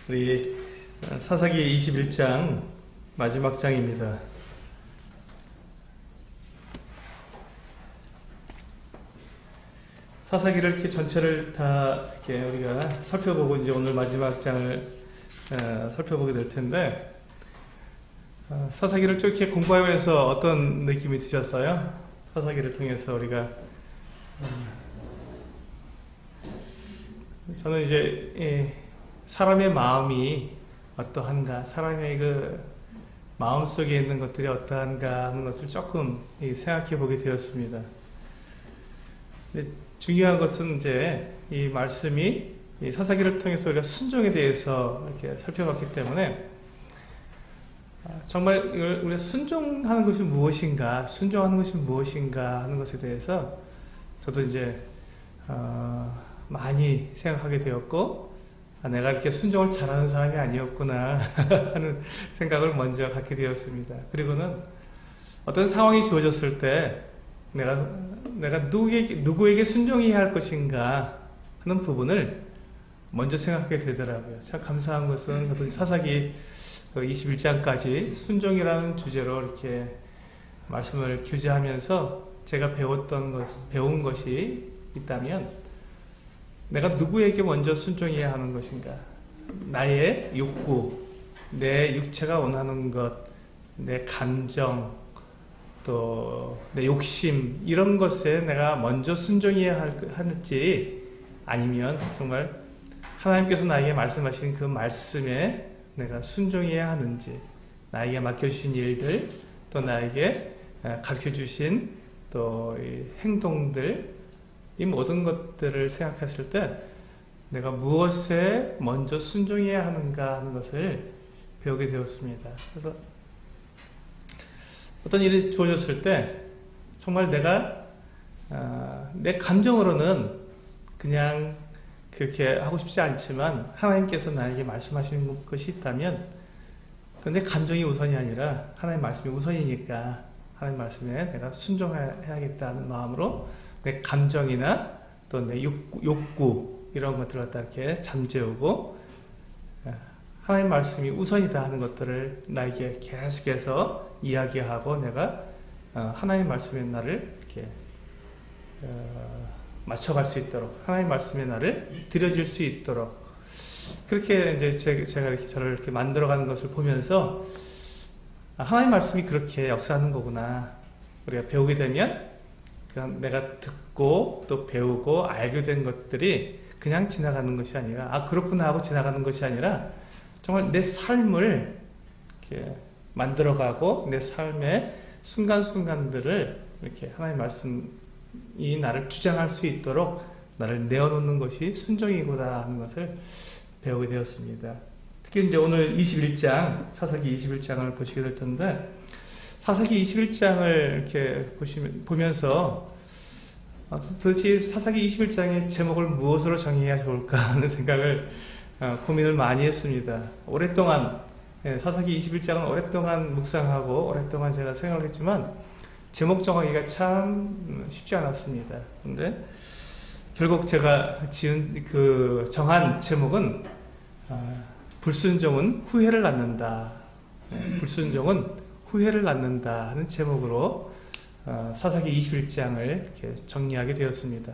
우리 사사기 21장 마지막 장입니다. 사사기를 이렇게 전체를 다 이렇게 우리가 살펴보고 이제 오늘 마지막 장을 살펴보게 될 텐데, 사사기를 쭉 이렇게 공부하면서 어떤 느낌이 드셨어요? 사사기를 통해서 우리가 저는 이제 사람의 마음이 어떠한가, 사람의 그 마음 속에 있는 것들이 어떠한가 하는 것을 조금 생각해 보게 되었습니다. 근데 중요한 것은 이제 이 말씀이 이 사사기를 통해서 우리가 순종에 대해서 이렇게 살펴봤기 때문에 정말 우리가 순종하는 것이 무엇인가, 순종하는 것이 무엇인가 하는 것에 대해서 저도 이제 많이 생각하게 되었고, 내가 이렇게 순종을 잘하는 사람이 아니었구나 하는 생각을 먼저 갖게 되었습니다. 그리고는 어떤 상황이 주어졌을 때 내가 누구에게 순종해야 할 것인가 하는 부분을 먼저 생각하게 되더라고요. 참 감사한 것은 저도 사사기 21장까지 순종이라는 주제로 이렇게 말씀을 교제하면서 제가 배운 것이 있다면, 내가 누구에게 먼저 순종해야 하는 것인가? 나의 욕구, 내 육체가 원하는 것, 내 감정, 또 내 욕심, 이런 것에 내가 먼저 순종해야 할지, 아니면 정말 하나님께서 나에게 말씀하신 그 말씀에 내가 순종해야 하는지, 나에게 맡겨주신 일들, 또 나에게 가르쳐주신 또 행동들, 이 모든 것들을 생각했을 때 내가 무엇에 먼저 순종해야 하는가 하는 것을 배우게 되었습니다. 그래서 어떤 일이 주어졌을 때 정말 내가 내 감정으로는 그냥 그렇게 하고 싶지 않지만 하나님께서 나에게 말씀하시는 것이 있다면, 내 감정이 우선이 아니라 하나님 말씀이 우선이니까 하나님 말씀에 내가 순종해야겠다는 마음으로 내 감정이나 또 내 욕구 이런 것들을 갖다 이렇게 잠재우고 하나님 말씀이 우선이다 하는 것들을 나에게 계속해서 이야기하고, 내가 하나님 말씀의 나를 이렇게 맞춰갈 수 있도록, 하나님 말씀의 나를 드려질 수 있도록, 그렇게 이제 제가 이렇게 저를 이렇게 만들어가는 것을 보면서 하나님 말씀이 그렇게 역사하는 거구나. 우리가 배우게 되면 내가 듣고 또 배우고 알게 된 것들이 그냥 지나가는 것이 아니라, 그렇구나 하고 지나가는 것이 아니라 정말 내 삶을 이렇게 만들어가고, 내 삶의 순간순간들을 이렇게 하나님 말씀이 나를 주장할 수 있도록 나를 내어놓는 것이 순종이구나 하는 것을 배우게 되었습니다. 특히 이제 오늘 21장, 사사기 21장을 보시게 될 텐데, 사사기 21장을 이렇게 보면서 도대체 사사기 21장의 제목을 무엇으로 정해야 좋을까 하는 생각을 고민을 많이 했습니다. 오랫동안 사사기 21장은 오랫동안 묵상하고 오랫동안 제가 생각을 했지만 제목 정하기가 참 쉽지 않았습니다. 근데 결국 제가 정한 제목은 불순종은 후회를 낳는다. 불순종은 후회를 낳는다 하는 제목으로 사사기 21장을 이렇게 정리하게 되었습니다.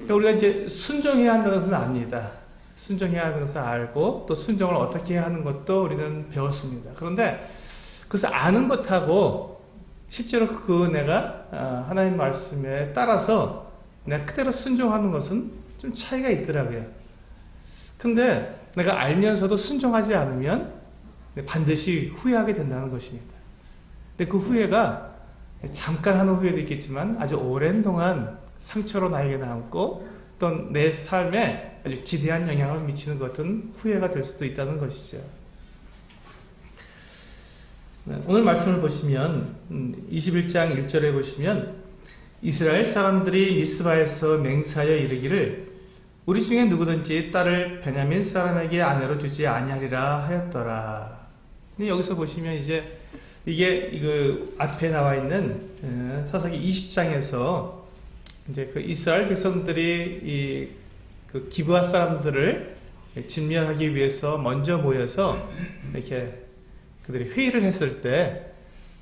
우리가 이제 순종해야 한다는 것은 압니다. 순종해야 하는 것을 알고, 또 순종을 어떻게 해야 하는 것도 우리는 배웠습니다. 그런데 그것을 아는 것하고 실제로 내가 하나님 말씀에 따라서 내가 그대로 순종하는 것은 좀 차이가 있더라고요. 근데 내가 알면서도 순종하지 않으면 반드시 후회하게 된다는 것입니다. 근데 그 후회가 잠깐 하는 후회도 있겠지만 아주 오랜 동안 상처로 나에게 남고, 또 내 삶에 아주 지대한 영향을 미치는 것은 후회가 될 수도 있다는 것이죠. 오늘 말씀을 보시면 21장 1절에 보시면, 이스라엘 사람들이 미스바에서 맹세하여 이르기를 우리 중에 누구든지 딸을 베냐민 사람에게 아내로 주지 아니하리라 하였더라. 여기서 보시면 이제 이게 앞에 나와 있는 사사기 20장에서 이제 그 이스라엘 백성들이 그 기브아 사람들을 진멸하기 위해서 먼저 모여서 이렇게 그들이 회의를 했을 때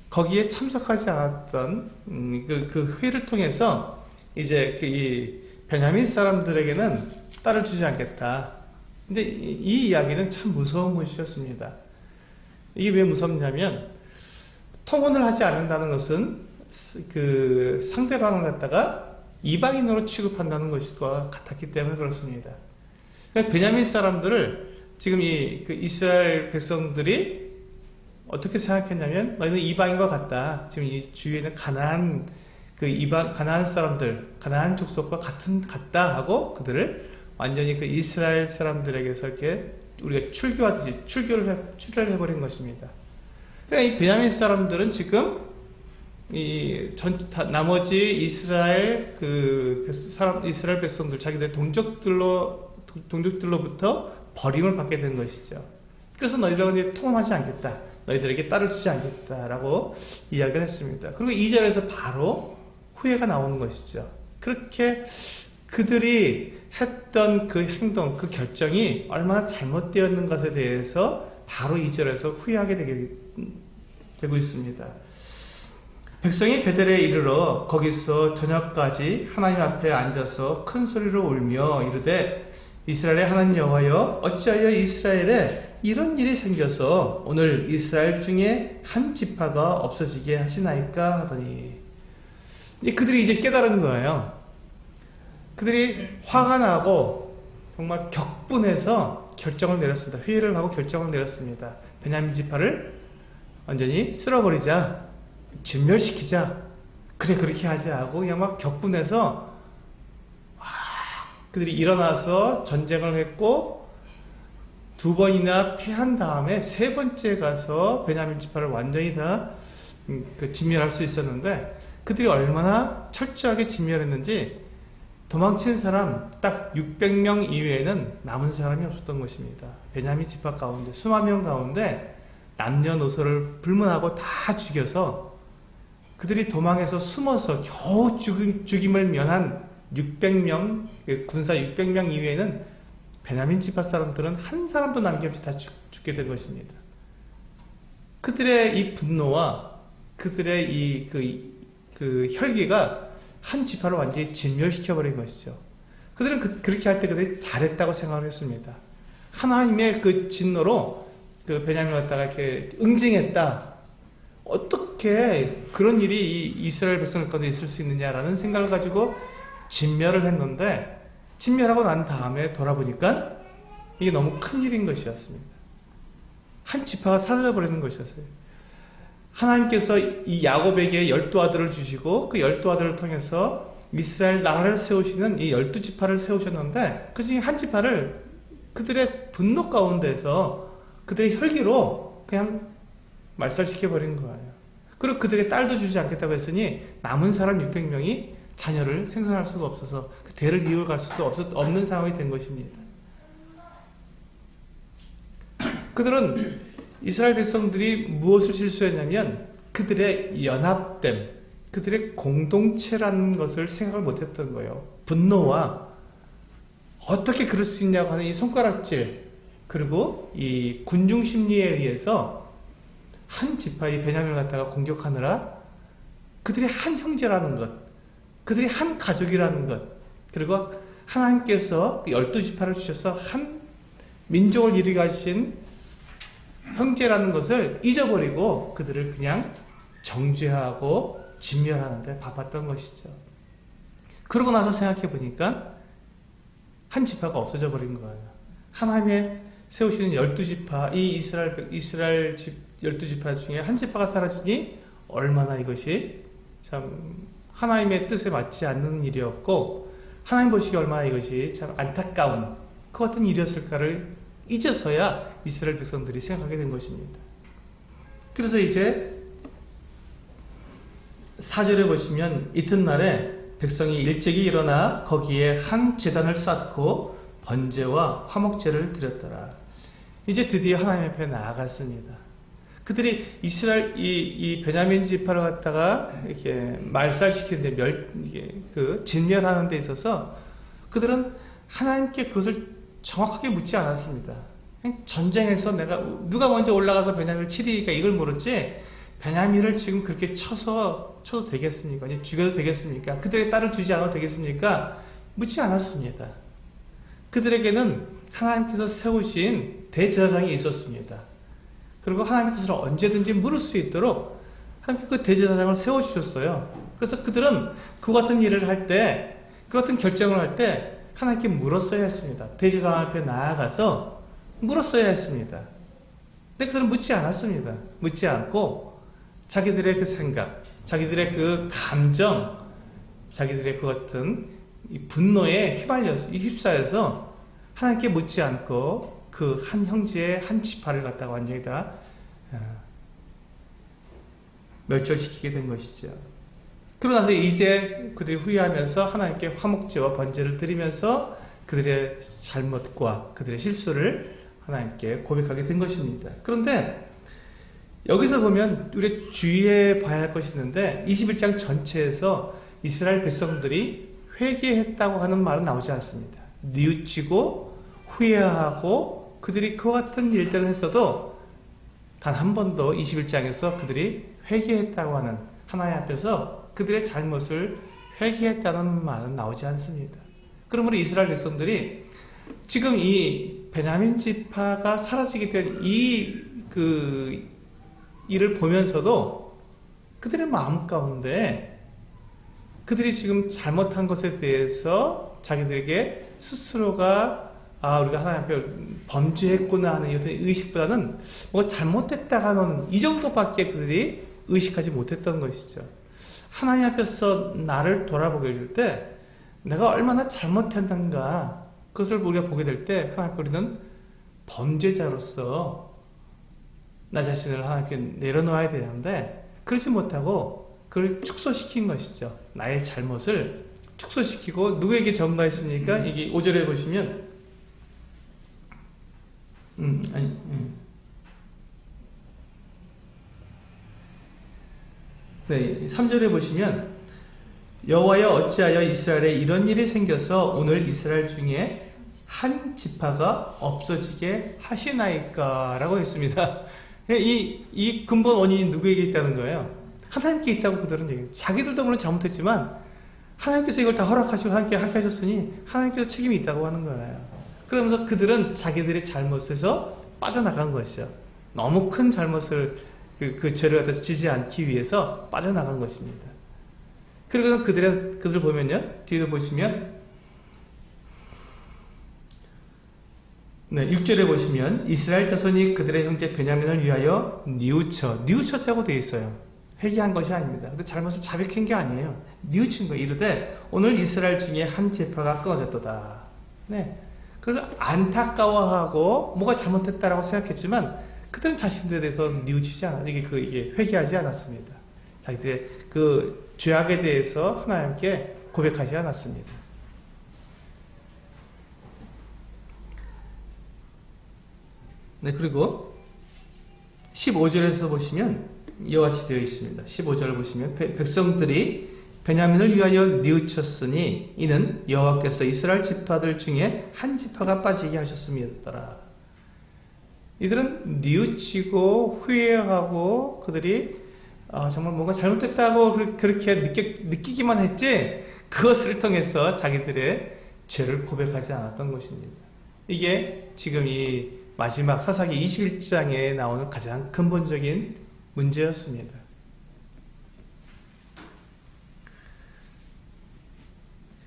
거기에 참석하지 않았던 그 회의를 통해서 이제 이 베냐민 사람들에게는 딸을 주지 않겠다. 근데 이 이야기는 참 무서운 것이었습니다. 이게 왜 무섭냐면 통혼을 하지 않는다는 것은 그 상대방을 갖다가 이방인으로 취급한다는 것과 같았기 때문에 그렇습니다. 그러니까 베냐민 사람들을 지금 그 이스라엘 백성들이 어떻게 생각했냐면 너희는 이방인과 같다. 지금 이 주위에는 가나안 가나안 사람들, 가나안 족속과 같다 하고 그들을 완전히 그 이스라엘 사람들에게서 이렇게 우리가 출교하듯이 출혈을 해버린 것입니다. 그러니까 이 베냐민 사람들은 지금 나머지 이스라엘 이스라엘 백성들 자기들 동족들로부터 버림을 받게 된 것이죠. 그래서 너희들은 이제 통혼하지 않겠다. 너희들에게 딸을 주지 않겠다라고 이야기를 했습니다. 그리고 2절에서 바로 후회가 나오는 것이죠. 그렇게 그들이 했던 그 행동, 그 결정이 얼마나 잘못되었는 것에 대해서 바로 2절에서 후회하게 되고 있습니다. 백성이 베델에 이르러 거기서 저녁까지 하나님 앞에 앉아서 큰 소리로 울며 이르되 이스라엘의 하나님 여호와여 어찌하여 이스라엘에 이런 일이 생겨서 오늘 이스라엘 중에 한 지파가 없어지게 하시나이까 하더니 그들이 이제 깨달은 거예요. 그들이 화가 나고 정말 격분해서 결정을 내렸습니다. 회의를 하고 결정을 내렸습니다. 베냐민 지파를 완전히 쓸어버리자, 진멸시키자, 그래 그렇게 하자 하고 그냥 막 격분해서 그들이 일어나서 전쟁을 했고 2번이나 패한 다음에 3번째 가서 베냐민 지파를 완전히 다 진멸할 수 있었는데 그들이 얼마나 철저하게 진멸했는지 도망친 사람 딱 600명 이외에는 남은 사람이 없었던 것입니다. 베냐민 지파 가운데 수만 명 가운데 남녀노소를 불문하고 다 죽여서 그들이 도망해서 숨어서 겨우 죽임을 면한 600명 군사 600명 이외에는 베냐민 지파 사람들은 한 사람도 남김없이 다 죽게 된 것입니다. 그들의 이 분노와 그들의 그 혈기가 한 지파를 완전히 진멸시켜버린 것이죠. 그들은 그렇게 할 때 그들이 잘했다고 생각을 했습니다. 하나님의 그 진노로 그 베냐민을 갖다가 이렇게 응징했다. 어떻게 그런 일이 이스라엘 백성들 가운데 있을 수 있느냐라는 생각을 가지고 진멸을 했는데 진멸하고 난 다음에 돌아보니까 이게 너무 큰 일인 것이었습니다. 한 지파가 사라져버리는 것이었어요. 하나님께서 이 야곱에게 12아들을 주시고 그 12아들을 통해서 이스라엘 나라를 세우시는 이 12지파를 세우셨는데 그 중에 한 지파를 그들의 분노 가운데서 그들의 혈기로 그냥 말살시켜버린 거예요. 그리고 그들에게 딸도 주지 않겠다고 했으니 남은 사람 600명이 자녀를 생산할 수가 없어서 그 대를 이어갈 수도 없는 상황이 된 것입니다. 그들은 이스라엘 백성들이 무엇을 실수했냐면 그들의 연합됨, 그들의 공동체라는 것을 생각을 못했던 거예요. 분노와 어떻게 그럴 수 있냐고 하는 이 손가락질, 그리고 이 군중 심리에 의해서 한 지파의 베냐민을 갖다가 공격하느라 그들이 한 형제라는 것, 그들이 한 가족이라는 것, 그리고 하나님께서 12지파를 주셔서 한 민족을 이루가신 형제라는 것을 잊어버리고 그들을 그냥 정죄하고 진멸하는데 바빴던 것이죠. 그러고 나서 생각해 보니까 한 지파가 없어져 버린 거예요. 하나님의 세우시는 12지파, 이 이스라엘 12지파 중에 한 지파가 사라지니 얼마나 이것이 참 하나님의 뜻에 맞지 않는 일이었고 하나님 보시기에 얼마나 이것이 참 안타까운 그 어떤 일이었을까를 이제서야 이스라엘 백성들이 생각하게 된 것입니다. 그래서 이제 4절에 보시면 이튿날에 백성이 일찍이 일어나 거기에 한 제단을 쌓고 번제와 화목제를 드렸더라. 이제 드디어 하나님 앞에 나아갔습니다. 그들이 이스라엘 이 베냐민 지파를 갖다가 이렇게 말살시키는데 진멸하는 데 있어서 그들은 하나님께 그것을 정확하게 묻지 않았습니다. 전쟁에서 내가 누가 먼저 올라가서 베냐민을 치리니까 이걸 물었지, 베냐민을 지금 그렇게 쳐도 되겠습니까? 죽여도 되겠습니까? 그들의 딸을 주지 않아도 되겠습니까? 묻지 않았습니다. 그들에게는 하나님께서 세우신 대제사장이 있었습니다. 그리고 하나님의 뜻을 언제든지 물을 수 있도록 하나님께 그 대제사장을 세워주셨어요. 그래서 그들은 그 같은 일을 할 때, 그 같은 결정을 할 때 하나님께 물었어야 했습니다. 대제사장 앞에 나아가서 물었어야 했습니다. 근데 그들은 묻지 않았습니다. 묻지 않고 자기들의 그 생각, 자기들의 그 감정, 자기들의 그 같은 이 분노에 휩싸여서 하나님께 묻지 않고 그 한 형제의 한 지파를 갖다가 완전히 다 멸절시키게 된 것이죠. 그러고 나서 이제 그들이 후회하면서 하나님께 화목제와 번제를 드리면서 그들의 잘못과 그들의 실수를 하나님께 고백하게 된 것입니다. 그런데 여기서 보면 우리 주의해 봐야 할 것이 있는데 21장 전체에서 이스라엘 백성들이 회개했다고 하는 말은 나오지 않습니다. 뉘우치고 후회하고 그들이 그와 같은 일들을 했어도 단 한 번도 21장에서 그들이 회개했다고 하는, 하나님 앞에서 그들의 잘못을 회개했다는 말은 나오지 않습니다. 그러므로 이스라엘 백성들이 지금 이 베냐민 지파가 사라지게 된 그 일을 보면서도 그들의 마음 가운데 그들이 지금 잘못한 것에 대해서 자기들에게 스스로가 우리가 하나님 앞에 범죄했구나 하는 이런 의식보다는 뭐 잘못됐다 하는 이 정도밖에 그들이 의식하지 못했던 것이죠. 하나님 앞에서 나를 돌아보게 될 때 내가 얼마나 잘못했는가, 그것을 우리가 보게 될 때 하나님, 우리는 범죄자로서 나 자신을 하나님께 내려놓아야 되는데 그러지 못하고 그걸 축소시킨 것이죠. 나의 잘못을 축소시키고 누구에게 전가했습니까? 이게 5절에 보시면 네, 3절에 보시면 여호와여 어찌하여 이스라엘에 이런 일이 생겨서 오늘 이스라엘 중에 한 지파가 없어지게 하시나이까 라고 했습니다. 이 근본 원인이 누구에게 있다는 거예요? 하나님께 있다고 그들은 얘기해요. 자기들도 물론 잘못했지만 하나님께서 이걸 다 허락하시고 하나님께 하게 하셨으니 하나님께서 책임이 있다고 하는 거예요. 그러면서 그들은 자기들의 잘못에서 빠져나간 것이죠. 너무 큰 잘못을 그 죄를 갖다 지지 않기 위해서 빠져나간 것입니다. 그리고 그들 보면요, 뒤에도 보시면 네, 6절에 보시면 이스라엘 자손이 그들의 형제 베냐민을 위하여 뉘우쳤자고 되어 있어요. 회개한 것이 아닙니다. 근데 잘못을 자백한 게 아니에요. 뉘우친 거예요. 이르되 오늘 이스라엘 중에 한 지파가 끊어졌도다. 네, 그걸 안타까워하고 뭐가 잘못됐다라고 생각했지만 그들은 자신들에 대해서 뉘우치지 않았어요. 이게 회개하지 않았습니다. 자기들의 그 죄악에 대해서 하나님께 고백하지 않았습니다. 네, 그리고 15절에서 보시면 이와 같이 되어 있습니다. 15절을 보시면 백성들이 베냐민을 위하여 뉘우쳤으니 이는 여호와께서 이스라엘 지파들 중에 한 지파가 빠지게 하셨음이었더라. 이들은 뉘우치고 후회하고 그들이 정말 뭔가 잘못됐다고 그렇게 느끼기만 했지 그것을 통해서 자기들의 죄를 고백하지 않았던 것입니다. 이게 지금 이 마지막 사사기 21장에 나오는 가장 근본적인 문제였습니다.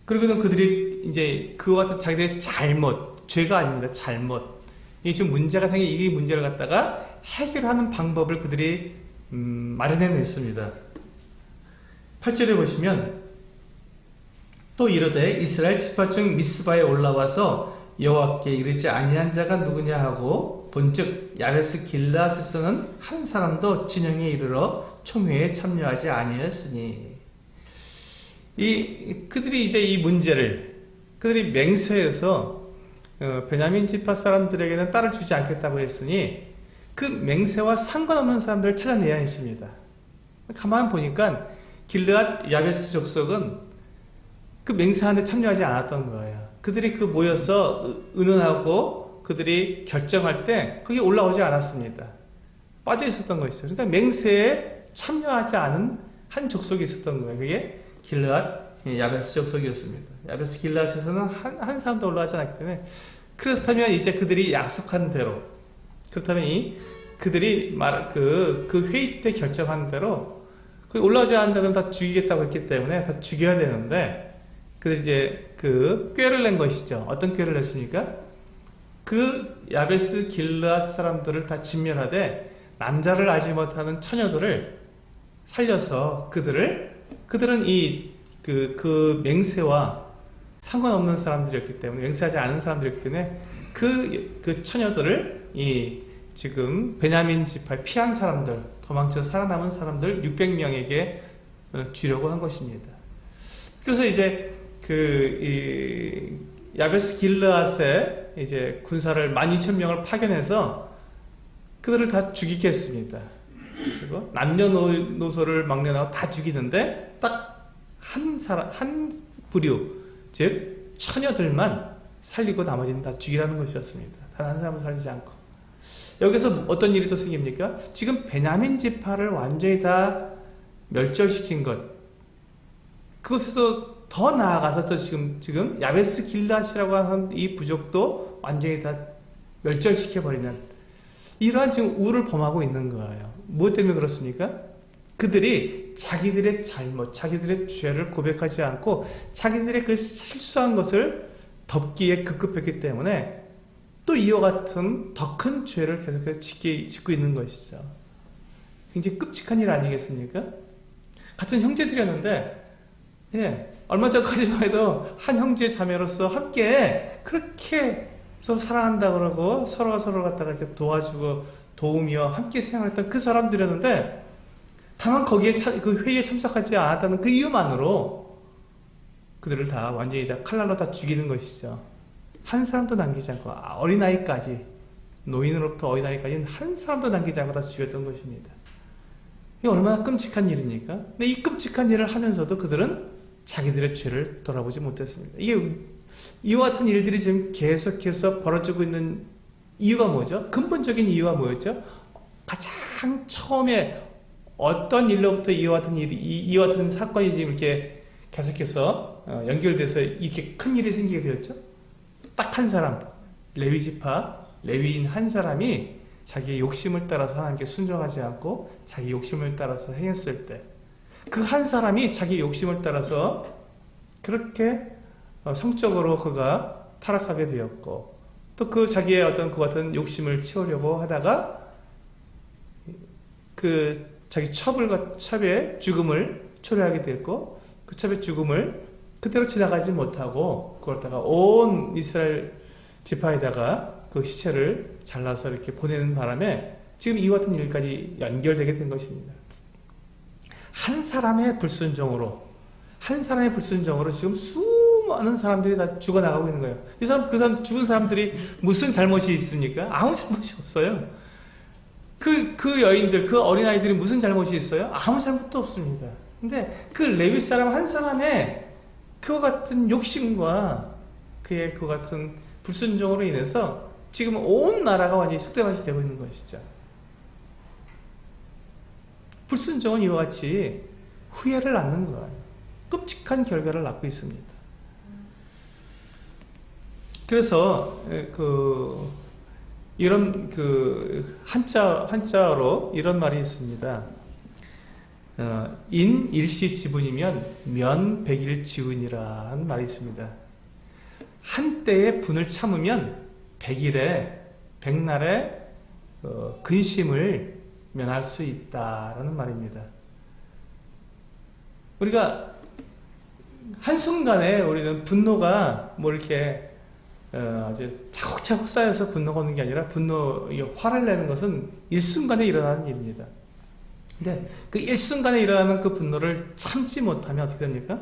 그리고는 그들이 이제 그와 같은 자기들의 잘못, 죄가 아닙니다. 잘못. 이게 좀 문제가 생겨 이 문제를 갖다가 해결하는 방법을 그들이 마련해냈습니다. 8절에 보시면 또 이르되 이스라엘 지파 중 미스바에 올라와서 여호와께 이르지 아니한 자가 누구냐 하고 본즉 야베스 길르앗에서는 한 사람도 진영에 이르러 총회에 참여하지 아니하였으니 그들이 이제 이 문제를 그들이 맹세해서 베냐민 지파 사람들에게는 딸을 주지 않겠다고 했으니 그 맹세와 상관없는 사람들을 찾아내야 했습니다. 가만 보니까 길르앗 야베스 족속은 그 맹세하는데 참여하지 않았던 거예요. 그들이 그 모여서 의논하고 그들이 결정할 때 거기 올라오지 않았습니다. 빠져 있었던 것이죠. 그러니까 맹세에 참여하지 않은 한 족속이 있었던 거예요. 그게 길르앗 야베스 족속이었습니다. 야베스 길르앗에서는 한 사람도 올라가지 않았기 때문에, 그렇다면 이제 그들이 약속한 대로, 그렇다면 그들이 그 회의 때 결정한 대로 그 올라오지 않은 자들은 다 죽이겠다고 했기 때문에 다 죽여야 되는데, 그들이 이제 그 꾀를 낸 것이죠. 어떤 꾀를 냈습니까? 그 야베스 길르앗 사람들을 다 진멸하되 남자를 알지 못하는 처녀들을 살려서 그들은 그 맹세와 상관없는 사람들이었기 때문에, 맹세하지 않은 사람들이었기 때문에 그 처녀들을 지금 베냐민 지파에 피한 사람들, 도망쳐 살아남은 사람들 600명에게 주려고 한 것입니다. 그래서 이제 야베스 길르앗에 이제 군사를 12,000명을 파견해서 그들을 다 죽이게 했습니다. 그리고 남녀노소를 막론하고 다 죽이는데 딱 한 부류, 즉 처녀들만 살리고 나머지는 다 죽이라는 것이었습니다. 단 한 사람을 살리지 않고. 여기서 어떤 일이 또 생깁니까? 지금 베냐민 지파를 완전히 다 멸절시킨 것, 그것에서 더 나아가서 또 지금 야베스 길르앗이라고 하는 이 부족도 완전히 다 멸절시켜버리는 이러한 지금 우를 범하고 있는 거예요. 무엇 때문에 그렇습니까? 그들이 자기들의 잘못, 자기들의 죄를 고백하지 않고 자기들의 그 실수한 것을 덮기에 급급했기 때문에 또 이와 같은 더 큰 죄를 계속해서 짓고 있는 것이죠. 굉장히 끔찍한 일 아니겠습니까? 같은 형제들이었는데, 얼마 전까지만 해도 한 형제 자매로서 함께 그렇게 서로 사랑한다 그러고 서로가 서로를 갖다가 이렇게 도와주고 도우며 함께 생활했던 그 사람들이었는데, 다만 거기에 그 회의에 참석하지 않았다는 그 이유만으로 그들을 다 완전히 다 칼날로 다 죽이는 것이죠. 한 사람도 남기지 않고, 어린아이까지, 노인으로부터 어린아이까지는 한 사람도 남기지 않고 다 죽였던 것입니다. 이게 얼마나 끔찍한 일입니까? 근데 이 끔찍한 일을 하면서도 그들은 자기들의 죄를 돌아보지 못했습니다. 이와 같은 일들이 지금 계속해서 벌어지고 있는 이유가 뭐죠? 근본적인 이유가 뭐였죠? 가장 처음에 어떤 일로부터 이와 같은 사건이 지금 이렇게 계속해서 연결돼서 이렇게 큰 일이 생기게 되었죠? 딱 한 사람, 레위지파, 레위인 한 사람이 자기의 욕심을 따라서 하나님께 순종하지 않고 자기 욕심을 따라서 행했을 때, 그 한 사람이 자기 욕심을 따라서 그렇게 성적으로 그가 타락하게 되었고, 또 그 자기의 어떤 그 같은 욕심을 채우려고 하다가 그 자기 첩의 죽음을 초래하게 되었고, 그 첩의 죽음을 그대로 지나가지 못하고 그러다가 온 이스라엘 지파에다가 그 시체를 잘라서 이렇게 보내는 바람에 지금 이와 같은 일까지 연결되게 된 것입니다. 한 사람의 불순종으로 지금 수많은 사람들이 다 죽어나가고 있는 거예요. 그 사람 죽은 사람들이 무슨 잘못이 있습니까? 아무 잘못이 없어요. 그 여인들, 그 어린아이들이 무슨 잘못이 있어요? 아무 잘못도 없습니다. 근데 그 레위 사람 한 사람의 그와 같은 욕심과 그의 그 같은 불순종으로 인해서 지금 온 나라가 완전히 쑥대밭이 되고 있는 것이죠. 불순종은 이와 같이 후회를 낳는 거예요. 끔찍한 결과를 낳고 있습니다. 그래서 이런 한자어로 이런 말이 있습니다. 인 일시 지분이면 면 백일 지운이라는 말이 있습니다. 한때의 분을 참으면 백날의 근심을 면할 수 있다라는 말입니다. 우리가 한순간에 우리는 분노가 뭐 이렇게 이제 차곡차곡 쌓여서 분노가 오는 게 아니라 화를 내는 것은 일순간에 일어나는 일입니다. 근데 그 일순간에 일어나는 그 분노를 참지 못하면 어떻게 됩니까?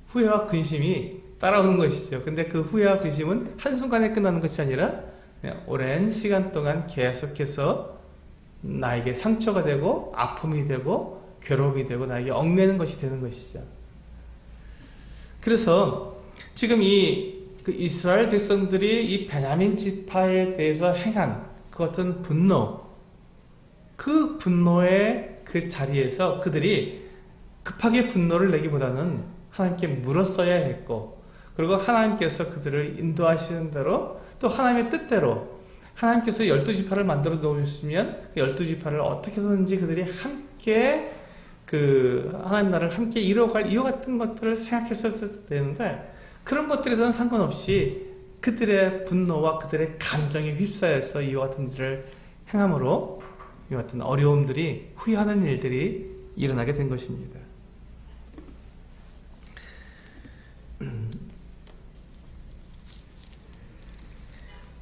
후회와 근심이 따라오는 것이죠. 근데 그 후회와 근심은 한순간에 끝나는 것이 아니라 오랜 시간 동안 계속해서 나에게 상처가 되고 아픔이 되고 괴로움이 되고 나에게 얽매는 것이 되는 것이죠. 그래서 지금 그 이스라엘 백성들이 이 베냐민 지파에 대해서 행한 그 어떤 분노, 그 분노의 그 자리에서 그들이 급하게 분노를 내기보다는 하나님께 물었어야 했고, 그리고 하나님께서 그들을 인도하시는 대로 또 하나님의 뜻대로 하나님께서 12지파를 만들어 놓으셨으면 그 12지파를 어떻게든지 그들이 함께 그 하나님 나라를 함께 이루어갈 이유 같은 것들을 생각했어야 되는데, 그런 것들에 대한 상관없이 그들의 분노와 그들의 감정에 휩싸여서 이와 같은 일을 행함으로 이와 같은 어려움들이, 후회하는 일들이 일어나게 된 것입니다.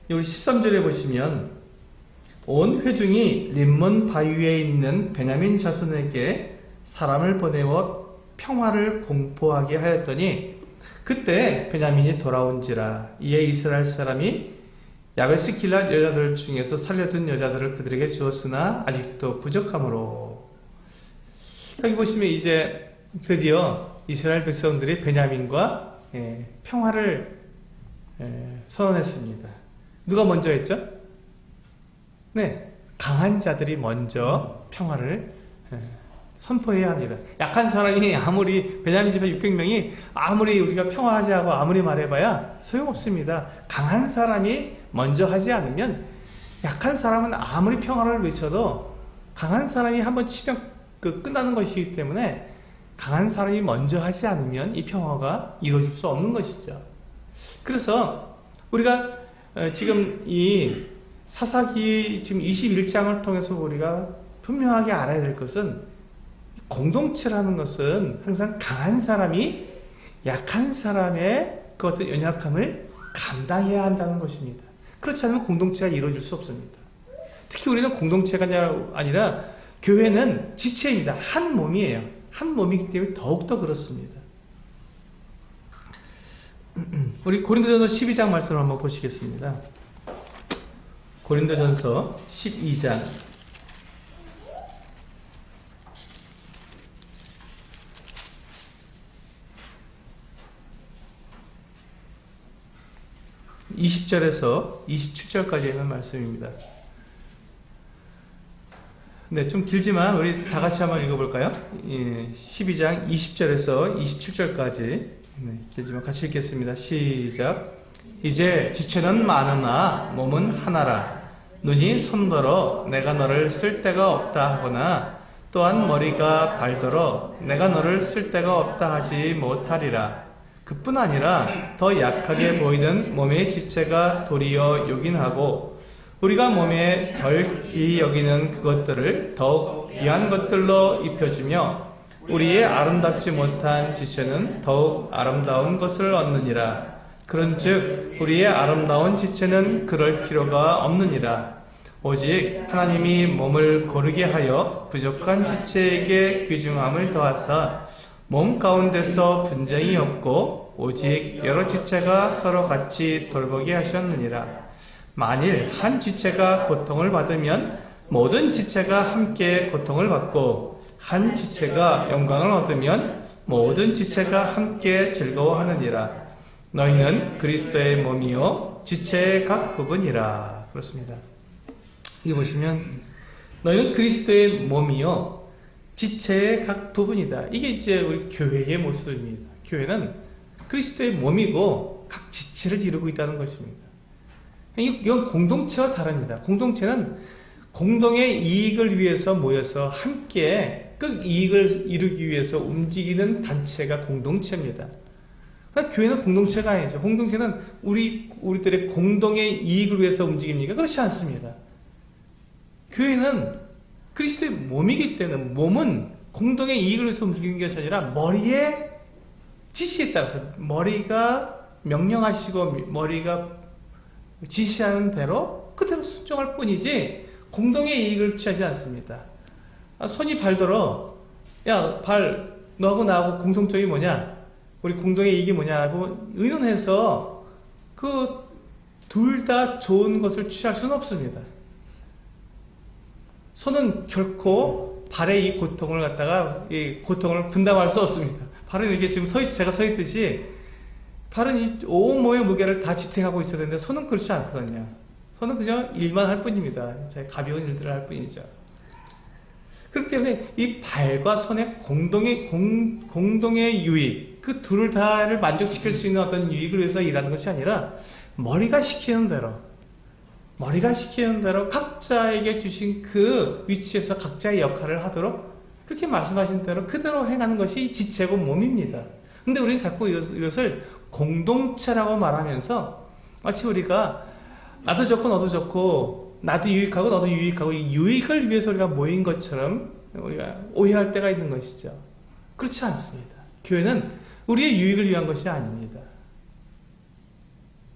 여기 13절에 보시면 온 회중이 림몬 바위에 있는 베냐민 자손에게 사람을 보내어 평화를 공포하게 하였더니 그때 베냐민이 돌아온지라. 이에 이스라엘 사람이 야베스 길앗 여자들 중에서 살려둔 여자들을 그들에게 주었으나 아직도 부족하므로. 여기 보시면 이제 드디어 이스라엘 백성들이 베냐민과 평화를 선언했습니다. 누가 먼저 했죠? 네, 강한 자들이 먼저 평화를 선포해야 합니다. 약한 사람이 아무리 베냐민 지파 600명이 아무리 우리가 평화하자고 아무리 말해봐야 소용없습니다. 강한 사람이 먼저 하지 않으면, 약한 사람은 아무리 평화를 외쳐도 강한 사람이 한번 치면 끝나는 것이기 때문에 강한 사람이 먼저 하지 않으면 이 평화가 이루어질 수 없는 것이죠. 그래서 우리가 지금 이 사사기 지금 21장을 통해서 우리가 분명하게 알아야 될 것은, 공동체라는 것은 항상 강한 사람이 약한 사람의 그 어떤 연약함을 감당해야 한다는 것입니다. 그렇지 않으면 공동체가 이루어질 수 없습니다. 특히 우리는 공동체가 아니라 교회는 지체입니다. 한 몸이에요. 한 몸이기 때문에 더욱더 그렇습니다. 우리 고린도전서 12장 말씀을 한번 보시겠습니다. 고린도전서 12장 20절에서 27절까지 있는 말씀입니다. 네, 좀 길지만 우리 다 같이 한번 읽어볼까요? 12장 20절에서 27절까지. 네, 길지만 같이 읽겠습니다. 시작. 이제 지체는 많으나 몸은 하나라. 눈이 손더러 내가 너를 쓸 데가 없다 하거나 또한 머리가 발더러 내가 너를 쓸 데가 없다 하지 못하리라. 그뿐 아니라 더 약하게 보이는 몸의 지체가 도리어 요긴하고 우리가 몸에 덜 귀히 여기는 그것들을 더욱 귀한 것들로 입혀주며 우리의 아름답지 못한 지체는 더욱 아름다운 것을 얻느니라. 그런즉 우리의 아름다운 지체는 그럴 필요가 없느니라. 오직 하나님이 몸을 고르게 하여 부족한 지체에게 귀중함을 더하사 몸 가운데서 분쟁이 없고 오직 여러 지체가 서로 같이 돌보게 하셨느니라. 만일 한 지체가 고통을 받으면 모든 지체가 함께 고통을 받고 한 지체가 영광을 얻으면 모든 지체가 함께 즐거워하느니라. 너희는 그리스도의 몸이요 지체의 각 부분이라. 그렇습니다. 여기 보시면 너희는 그리스도의 몸이요 지체의 각 부분이다. 이게 이제 우리 교회의 모습입니다. 교회는 그리스도의 몸이고 각 지체를 이루고 있다는 것입니다. 이건 공동체와 다릅니다. 공동체는 공동의 이익을 위해서 모여서 함께 그 이익을 이루기 위해서 움직이는 단체가 공동체입니다. 교회는 공동체가 아니죠. 공동체는 우리들의 공동의 이익을 위해서 움직입니까? 그렇지 않습니다. 교회는 그리스도의 몸이기 때문에 몸은 공동의 이익을 위해서 움직이는 것이 아니라 머리의 지시에 따라서 머리가 명령하시고 머리가 지시하는 대로 그대로 순종할 뿐이지 공동의 이익을 취하지 않습니다. 손이 발더러 야 발 너하고 나하고 공통점이 뭐냐? 우리 공동의 이익이 뭐냐라고 의논해서 그 둘 다 좋은 것을 취할 수는 없습니다. 손은 결코 발의 이 고통을 갖다가 이 고통을 분담할 수 없습니다. 발은 이렇게 지금 제가 서 있듯이 발은 이 온몸의 무게를 다 지탱하고 있어야 되는데 손은 그렇지 않거든요. 손은 그냥 일만 할 뿐입니다. 가벼운 일들을 할 뿐이죠. 그렇기 때문에 이 발과 손의 공동의 유익, 그 둘 다를 만족시킬 수 있는 어떤 유익을 위해서 일하는 것이 아니라 머리가 시키는 대로 각자에게 주신 그 위치에서 각자의 역할을 하도록 그렇게 말씀하신 대로 그대로 행하는 것이 지체고 몸입니다. 근데 우리는 자꾸 이것을 공동체라고 말하면서 마치 우리가 나도 좋고 너도 좋고 나도 유익하고 너도 유익하고 이 유익을 위해서 우리가 모인 것처럼 우리가 오해할 때가 있는 것이죠. 그렇지 않습니다. 교회는 우리의 유익을 위한 것이 아닙니다.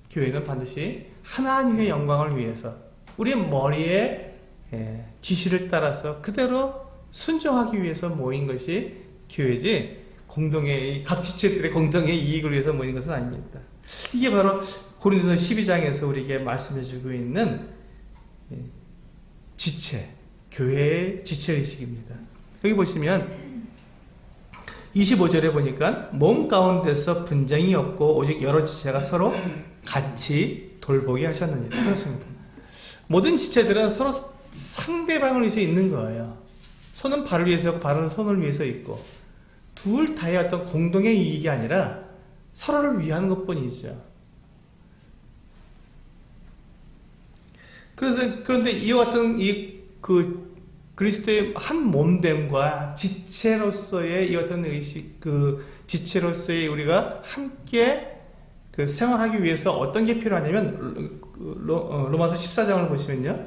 교회는 반드시 하나님의 영광을 위해서 우리의 머리의 지시를 따라서 그대로 순종하기 위해서 모인 것이 교회지 각 지체들의 공동의 이익을 위해서 모인 것은 아닙니다. 이게 바로 고린도서 12장에서 우리에게 말씀해주고 있는 교회의 지체의식입니다. 여기 보시면 25절에 보니까 몸 가운데서 분쟁이 없고 오직 여러 지체가 서로 같이 돌보게 하셨느니라. 그렇습니다. 모든 지체들은 서로 상대방을 위해서 있는 거예요. 손은 발을 위해서 있고 발은 손을 위해서 있고 둘 다의 어떤 공동의 이익이 아니라 서로를 위한 것뿐이죠. 그런데 이와 같은 그리스도의 한 몸됨과 지체로서의 이 어떤 의식, 지체로서의 우리가 함께 생활하기 위해서 어떤 게 필요하냐면, 로마서 14장을 보시면요.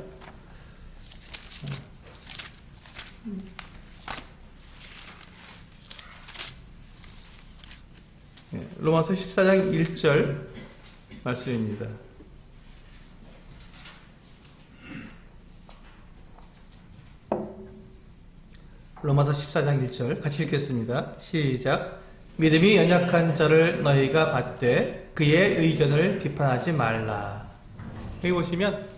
로마서 14장 1절 말씀입니다. 로마서 14장 1절 같이 읽겠습니다. 시작. 믿음이 연약한 자를 너희가 받되 그의 의견을 비판하지 말라. 여기 보시면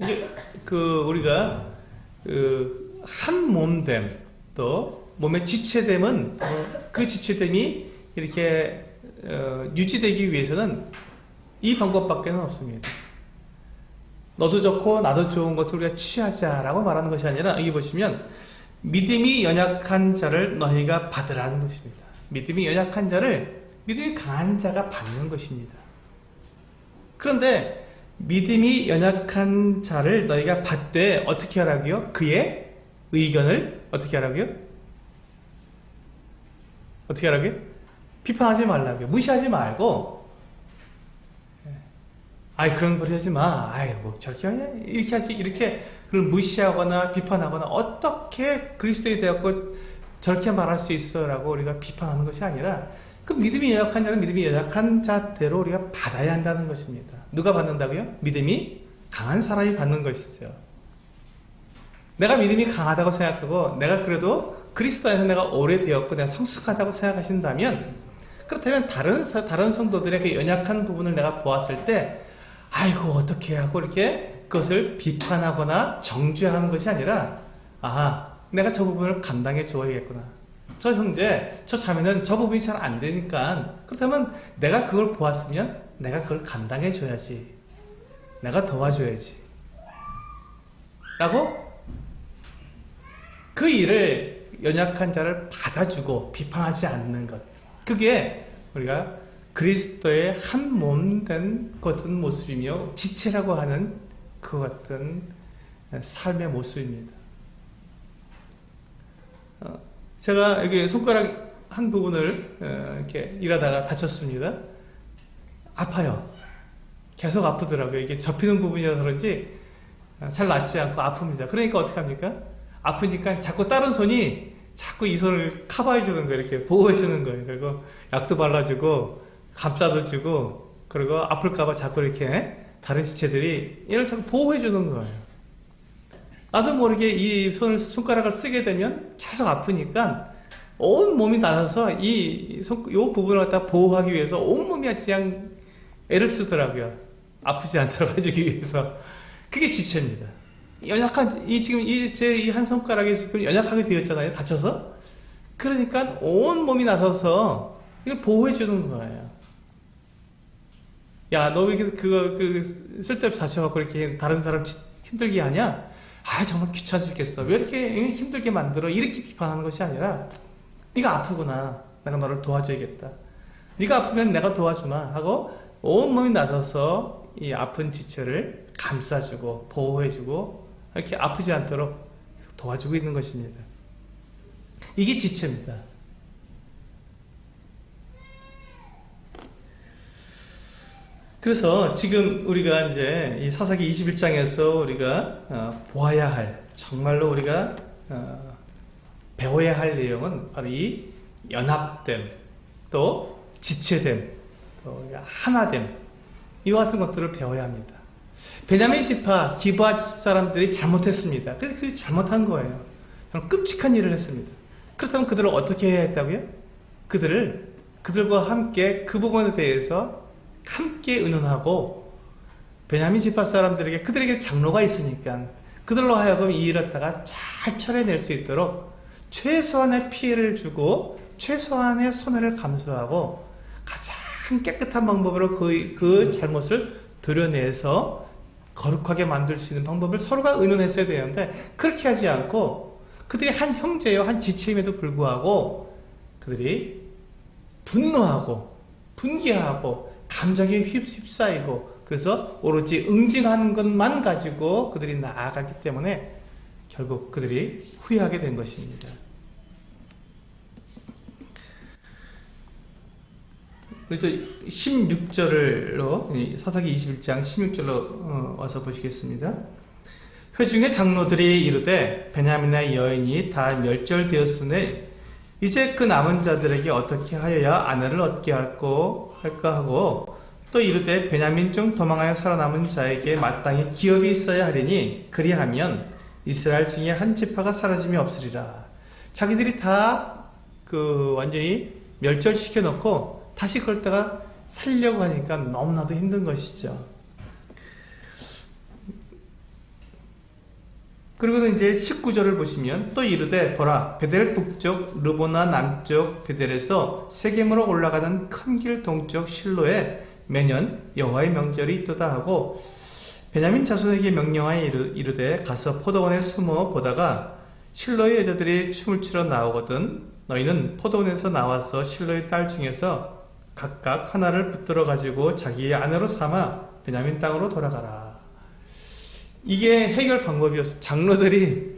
이게 우리가 한 몸됨 또 몸의 지체됨은 그 지체됨이 이렇게 유지되기 위해서는 이 방법밖에 없습니다. 너도 좋고 나도 좋은 것을 우리가 취하자라고 말하는 것이 아니라 여기 보시면 믿음이 연약한 자를 너희가 받으라는 것입니다. 믿음이 강한 자가 받는 것입니다. 그런데 믿음이 연약한 자를 너희가 받되 어떻게 하라고요? 그의 의견을 어떻게 하라고요? 비판하지 말라고요. 무시하지 말고 그런 걸 하지 마. 뭐 저렇게 하냐? 이렇게 하지. 이렇게 그걸 무시하거나 비판하거나 어떻게 그리스도에 되었고 저렇게 말할 수 있어 라고 우리가 비판하는 것이 아니라 그 믿음이 연약한 자는 믿음이 연약한 자대로 우리가 받아야 한다는 것입니다. 누가 받는다고요? 믿음이 강한 사람이 받는 것이죠. 내가 믿음이 강하다고 생각하고 내가 그래도 그리스도 안에서 내가 오래되었고 내가 성숙하다고 생각하신다면 그렇다면 다른 성도들의 그 연약한 부분을 내가 보았을 때 어떻게 하고 이렇게 그것을 비판하거나 정죄하는 것이 아니라 내가 저 부분을 감당해 줘야겠구나. 저 형제, 저 자매는 저 부분이 잘 안 되니까 그렇다면 내가 그걸 보았으면 내가 그걸 감당해 줘야지. 내가 도와줘야지. 라고 그 일을 연약한 자를 받아주고 비판하지 않는 것. 그게 우리가 그리스도의 한 몸 된 같은 모습이며 지체라고 하는 그 같은 삶의 모습입니다. 제가 여기 손가락 한 부분을 이렇게 일하다가 다쳤습니다. 아파요. 계속 아프더라고요. 이게 접히는 부분이라서 그런지 잘 낫지 않고 아픕니다. 그러니까 어떻게 합니까? 아프니까 자꾸 다른 손이 자꾸 이 손을 커버해 주는 거예요. 이렇게 보호해 주는 거예요. 그리고 약도 발라주고 감싸도 주고 그리고 아플까봐 자꾸 이렇게 다른 지체들이 얘를 자꾸 보호해 주는 거예요. 나도 모르게 이 손가락을 쓰게 되면 계속 아프니까 온 몸이 나서서 이 부분을 갖다 보호하기 위해서 온 몸이 그냥 애를 쓰더라고요. 아프지 않도록 해주기 위해서. 그게 지체입니다. 연약한, 제 이 한 손가락이 지금 연약하게 되었잖아요. 다쳐서. 그러니까 온 몸이 나서서 이걸 보호해주는 거예요. 야, 너 왜 쓸데없이 다쳐갖고 이렇게 다른 사람 힘들게 하냐? 아, 정말 귀찮아 죽겠어. 왜 이렇게 힘들게 만들어? 이렇게 비판하는 것이 아니라, 네가 아프구나. 내가 너를 도와줘야겠다. 네가 아프면 내가 도와주마. 하고 온몸이 나서서 이 아픈 지체를 감싸주고 보호해주고 이렇게 아프지 않도록 도와주고 있는 것입니다. 이게 지체입니다. 그래서 지금 우리가 이제 이 사사기 21장에서 우리가 보아야 할, 정말로 우리가 배워야 할 내용은 바로 이 연합됨, 또 지체됨, 또 하나됨, 이와 같은 것들을 배워야 합니다. 베냐민 지파 기브아 사람들이 잘못했습니다. 그래서 그 잘못한 거예요. 정말 끔찍한 일을 했습니다. 그렇다면 그들을 어떻게 해야 했다고요? 그들과 함께 그 부분에 대해서 함께 의논하고, 베냐민 지파 사람들에게, 그들에게 장로가 있으니까 그들로 하여금 이 일을 갖다가 잘 처리해낼 수 있도록 최소한의 피해를 주고 최소한의 손해를 감수하고 가장 깨끗한 방법으로 그 잘못을 도려내서 거룩하게 만들 수 있는 방법을 서로가 의논했어야 되는데, 그렇게 하지 않고 그들이 한 형제요, 한 지체임에도 불구하고 그들이 분노하고 분개하고 감정에 휩싸이고, 그래서 오로지 응징하는 것만 가지고 그들이 나아갔기 때문에 결국 그들이 후회하게 된 것입니다. 우리 또 16절로, 사사기 21장 16절로 와서 보시겠습니다. 회중의 장로들이 이르되 베냐민의 여인이 다 멸절되었으니 이제 그 남은 자들에게 어떻게 하여야 아내를 얻게 할까 하고, 또 이르되 베냐민 중 도망하여 살아남은 자에게 마땅히 기업이 있어야 하리니 그리하면 이스라엘 중에 한 지파가 사라짐이 없으리라. 자기들이 다 완전히 멸절시켜 놓고 다시 그걸 다가 살려고 하니까 너무나도 힘든 것이죠. 그리고는 이제 19절을 보시면, 또 이르되 보라, 베델 북쪽 르보나 남쪽 베델에서 세겜으로 올라가는 큰 길 동쪽 실로에 매년 여호와의 명절이 있도다 하고, 베냐민 자손에게 명령하여 이르되 가서 포도원에 숨어 보다가 실로의 여자들이 춤을 추러 나오거든 너희는 포도원에서 나와서 실로의 딸 중에서 각각 하나를 붙들어 가지고 자기의 아내로 삼아 베냐민 땅으로 돌아가라. 이게 해결 방법이었어요. 장로들이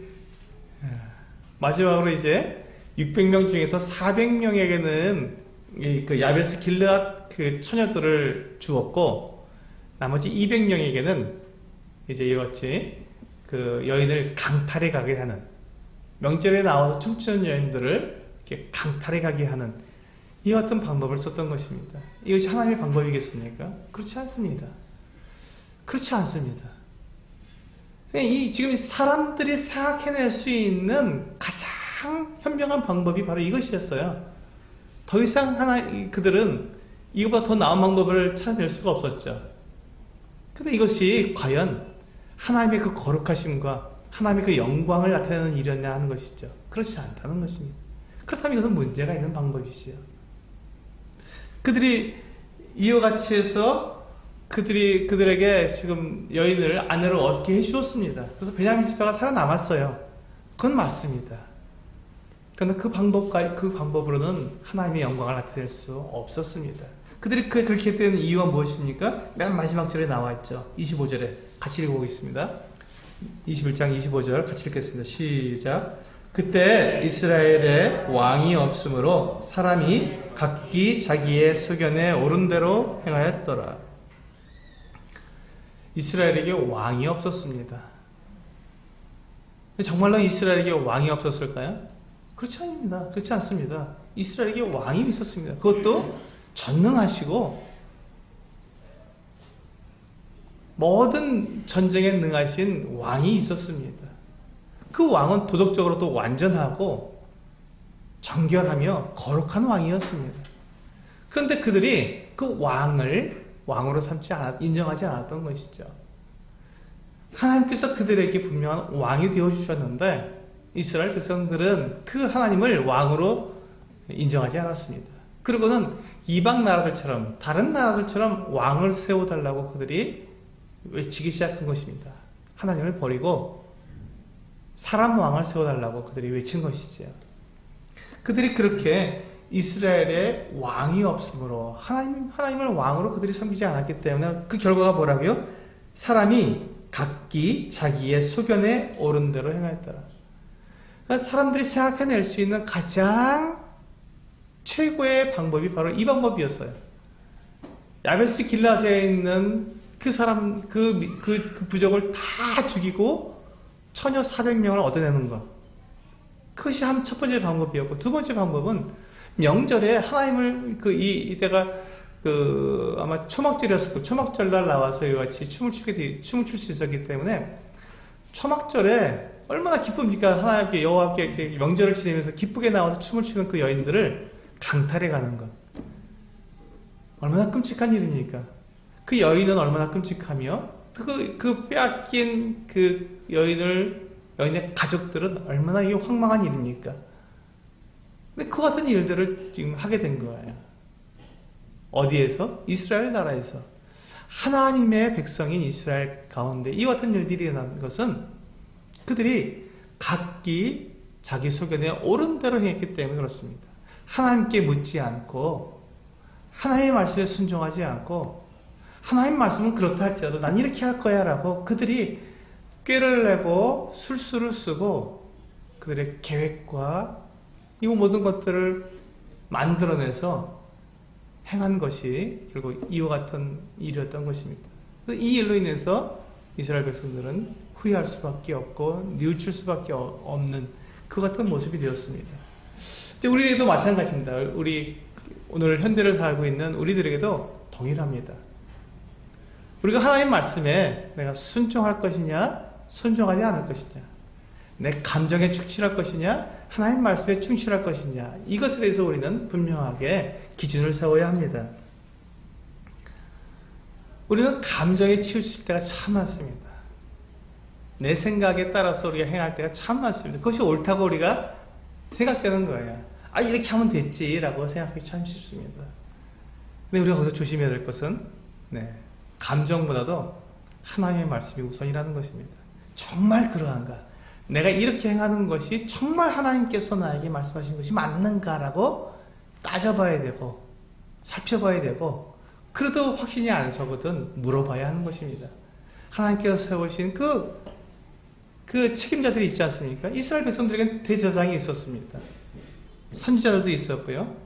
마지막으로 이제 600명 중에서 400명에게는 그 야베스 길르앗 그 처녀들을 주었고, 나머지 200명에게는 이제 이같이 그 여인을 강탈해 가게 하는, 명절에 나와서 춤추는 여인들을 이렇게 강탈해 가게 하는 이와 같은 방법을 썼던 것입니다. 이것이 하나님의 방법이겠습니까? 그렇지 않습니다. 그렇지 않습니다. 지금 사람들이 생각해낼 수 있는 가장 현명한 방법이 바로 이것이었어요. 더 이상 그들은 이거보다 더 나은 방법을 찾아낼 수가 없었죠. 근데 이것이 과연 하나님의 그 거룩하심과 하나님의 그 영광을 나타내는 일이었냐 하는 것이죠. 그렇지 않다는 것입니다. 그렇다면 이것은 문제가 있는 방법이지요. 그들이 이와 같이 해서 그들에게 지금 여인을 아내로 얻게 해주었습니다. 그래서 베냐민 지파가 살아남았어요. 그건 맞습니다. 그러나 그 방법으로는 하나님의 영광을 나타낼 수 없었습니다. 그들이 그렇게 된 이유가 무엇입니까? 맨 마지막 절에 나와 있죠. 25절에 같이 읽어보겠습니다. 21장 25절 같이 읽겠습니다. 시작. 그때 이스라엘에 왕이 없으므로 사람이 각기 자기의 소견에 옳은 대로 행하였더라. 이스라엘에게 왕이 없었습니다. 정말로 이스라엘에게 왕이 없었을까요? 그렇지 않습니다. 이스라엘에게 왕이 있었습니다. 그것도 전능하시고 모든 전쟁에 능하신 왕이 있었습니다. 그 왕은 도덕적으로도 완전하고 정결하며 거룩한 왕이었습니다. 그런데 그들이 그 왕을 왕으로 인정하지 않았던 것이죠. 하나님께서 그들에게 분명한 왕이 되어주셨는데 이스라엘 백성들은 그 하나님을 왕으로 인정하지 않았습니다. 그리고는 이방 나라들처럼 다른 나라들처럼 왕을 세워달라고 그들이 외치기 시작한 것입니다. 하나님을 버리고 사람 왕을 세워달라고 그들이 외친 것이죠. 그들이 그렇게 이스라엘에 왕이 없으므로 하나님을 왕으로 그들이 섬기지 않았기 때문에 그 결과가 뭐라고요? 사람이 각기 자기의 소견에 옳은 대로 행하였더라. 그러니까 사람들이 생각해낼 수 있는 가장 최고의 방법이 바로 이 방법이었어요. 야베스 길라앗에 있는 그 사람, 그 부족을 다 죽이고 처녀 400명을 얻어내는 것. 그것이 첫 번째 방법이었고, 두 번째 방법은 명절에 하나님을 이때가 아마 초막절이었을 초막절날 나와서 이와 같이 춤을 출 수 있었기 때문에 초막절에 얼마나 기쁩니까? 하나님께 여호와께 이렇게 명절을 지내면서 기쁘게 나와서 춤을 추는 그 여인들을 강탈해 가는 것. 얼마나 끔찍한 일입니까? 그 여인은 얼마나 끔찍하며 그 빼앗긴 그 여인의 가족들은 얼마나 이게 황망한 일입니까? 근데 그 같은 일들을 지금 하게 된 거예요. 어디에서? 이스라엘 나라에서. 하나님의 백성인 이스라엘 가운데 이 같은 일들이 일어난 것은 그들이 각기 자기 소견에 옳은 대로 행했기 때문에 그렇습니다. 하나님께 묻지 않고 하나님의 말씀에 순종하지 않고 하나님 말씀은 그렇다 할지라도 난 이렇게 할 거야 라고 그들이 꾀를 내고 술수를 쓰고 그들의 계획과 이 모든 것들을 만들어내서 행한 것이 결국 이와 같은 일이었던 것입니다. 이 일로 인해서 이스라엘 백성들은 후회할 수밖에 없고 뉘우칠 수밖에 없는 그 같은 모습이 되었습니다. 우리에게도 마찬가지입니다. 우리 오늘 현대를 살고 있는 우리들에게도 동일합니다. 우리가 하나님 말씀에 내가 순종할 것이냐 순종하지 않을 것이냐, 내 감정에 충실할 것이냐 하나님 말씀에 충실할 것이냐, 이것에 대해서 우리는 분명하게 기준을 세워야 합니다. 우리는 감정에 치우칠 때가 참 많습니다. 내 생각에 따라서 우리가 행할 때가 참 많습니다. 그것이 옳다고 우리가 생각되는 거예요. 이렇게 하면 됐지 라고 생각하기 참 쉽습니다. 근데 우리가 거기서 조심해야 될 것은 감정보다도 하나님의 말씀이 우선이라는 것입니다. 정말 그러한가? 내가 이렇게 행하는 것이 정말 하나님께서 나에게 말씀하신 것이 맞는가라고 따져봐야 되고 살펴봐야 되고, 그래도 확신이 안 서거든 물어봐야 하는 것입니다. 하나님께서 세우신 그 책임자들이 있지 않습니까? 이스라엘 백성들에게는 대제사장이 있었습니다. 선지자들도 있었고요.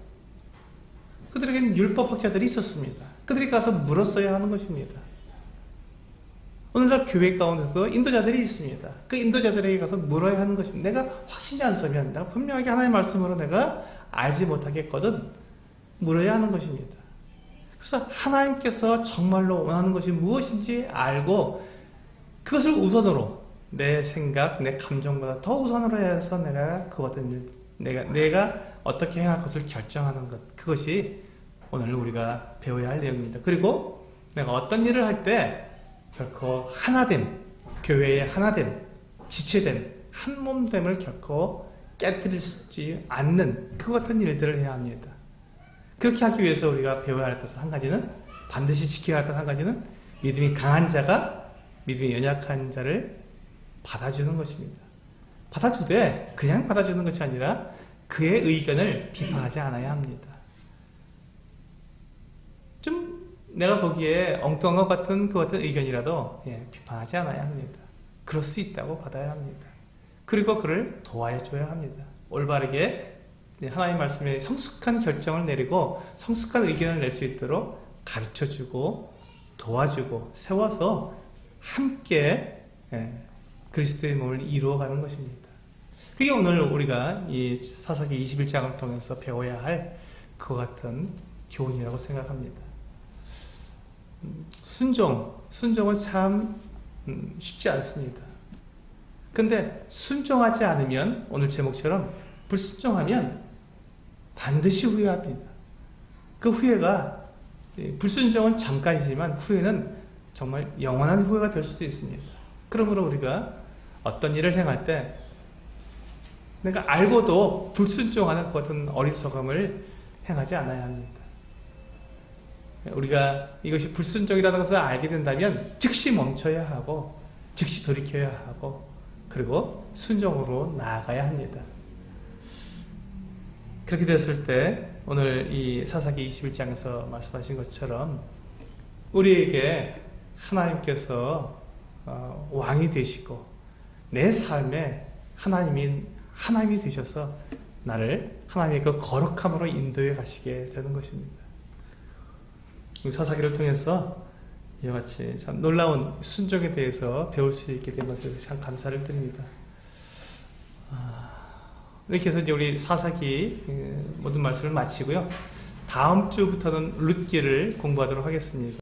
그들에게는 율법학자들이 있었습니다. 그들이 가서 물었어야 하는 것입니다. 오늘날 교회 가운데서도 인도자들이 있습니다. 그 인도자들에게 가서 물어야 하는 것입니다. 내가 확신이 안 서면 내가 분명하게 하나님의 말씀으로 내가 알지 못하겠거든 물어야 하는 것입니다. 그래서 하나님께서 정말로 원하는 것이 무엇인지 알고 그것을 우선으로 내 생각, 내 감정보다 더 우선으로 해서 내가 그 같은 일, 내가 어떻게 행할 것을 결정하는 것, 그것이 오늘 우리가 배워야 할 내용입니다. 그리고 내가 어떤 일을 할 때 결코 하나됨, 교회의 하나됨, 지체됨, 한몸됨을 결코 깨뜨리지 않는 그 같은 일들을 해야 합니다. 그렇게 하기 위해서 우리가 배워야 할 것은 한 가지는, 반드시 지켜야 할 것 한 가지는 믿음이 강한 자가 믿음이 연약한 자를 받아주는 것입니다. 받아주되 그냥 받아주는 것이 아니라 그의 의견을 비판하지 않아야 합니다. 좀 내가 보기에 엉뚱한 것 같은 그 같은 의견이라도 비판하지 않아야 합니다. 그럴 수 있다고 받아야 합니다. 그리고 그를 도와줘야 합니다. 올바르게 하나님 말씀에 성숙한 결정을 내리고 성숙한 의견을 낼 수 있도록 가르쳐주고 도와주고 세워서 함께 그리스도의 몸을 이루어가는 것입니다. 그게 오늘 우리가 이 사사기 21장을 통해서 배워야 할 그 같은 교훈이라고 생각합니다. 순종은 참 쉽지 않습니다. 근데 순종하지 않으면, 오늘 제목처럼 불순종하면 반드시 후회합니다. 그 후회가 불순종은 잠깐이지만 후회는 정말 영원한 후회가 될 수도 있습니다. 그러므로 우리가 어떤 일을 행할 때 내가 알고도 불순종하는 그 같은 어리석음을 행하지 않아야 합니다. 우리가 이것이 불순종이라는 것을 알게 된다면 즉시 멈춰야 하고 즉시 돌이켜야 하고 그리고 순종으로 나아가야 합니다. 그렇게 됐을 때 오늘 이 사사기 21장에서 말씀하신 것처럼 우리에게 하나님께서 왕이 되시고 내 삶에 하나님이 되셔서 나를 하나님의 그 거룩함으로 인도해 가시게 되는 것입니다. 사사기를 통해서 이와 같이 참 놀라운 순종에 대해서 배울 수 있게 된 것에 참 감사를 드립니다. 이렇게 해서 이제 우리 사사기 모든 말씀을 마치고요. 다음 주부터는 룻기를 공부하도록 하겠습니다.